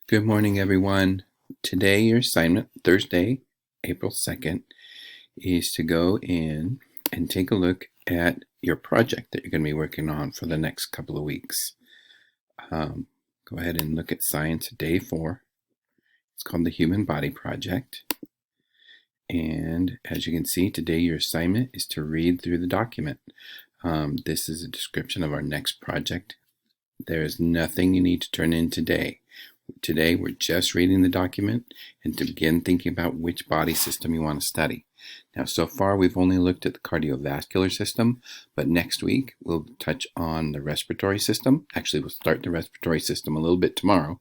Good morning, everyone. Today, your assignment, Thursday, April 2nd, is to go in and take a look at your project that you're going to be working on for the next couple of weeks. Go ahead and look at Science Day 4. It's called the Human Body Project. And as you can see, today your assignment is to read through the document. This is a description of our next project. There is nothing you need to turn in today. Today, we're just reading the document and to begin thinking about which body system you want to study. Now, so far, we've only looked at the cardiovascular system, but next week, we'll touch on the respiratory system. Actually, we'll start the respiratory system a little bit tomorrow,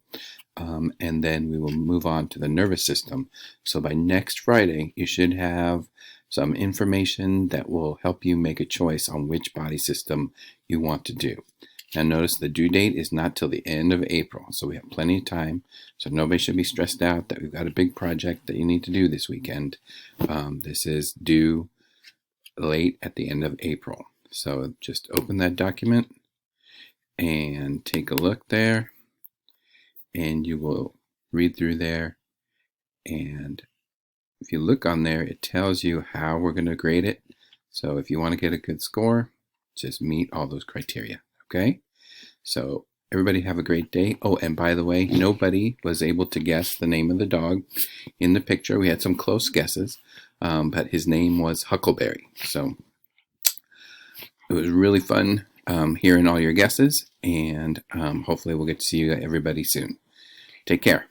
and then we will move on to the nervous system. So by next Friday, you should have some information that will help you make a choice on which body system you want to do. Now notice the due date is not till the end of April, so we have plenty of time. So nobody should be stressed out that we've got a big project that you need to do this weekend. This is due late at the end of April. So just open that document and take a look there, and you will read through there. And if you look on there, it tells you how we're going to grade it. So if you want to get a good score, just meet all those criteria. Okay, so everybody have a great day. Oh, and by the way, nobody was able to guess the name of the dog in the picture. We had some close guesses, but his name was Huckleberry. So it was really fun hearing all your guesses, and hopefully we'll get to see you everybody soon. Take care.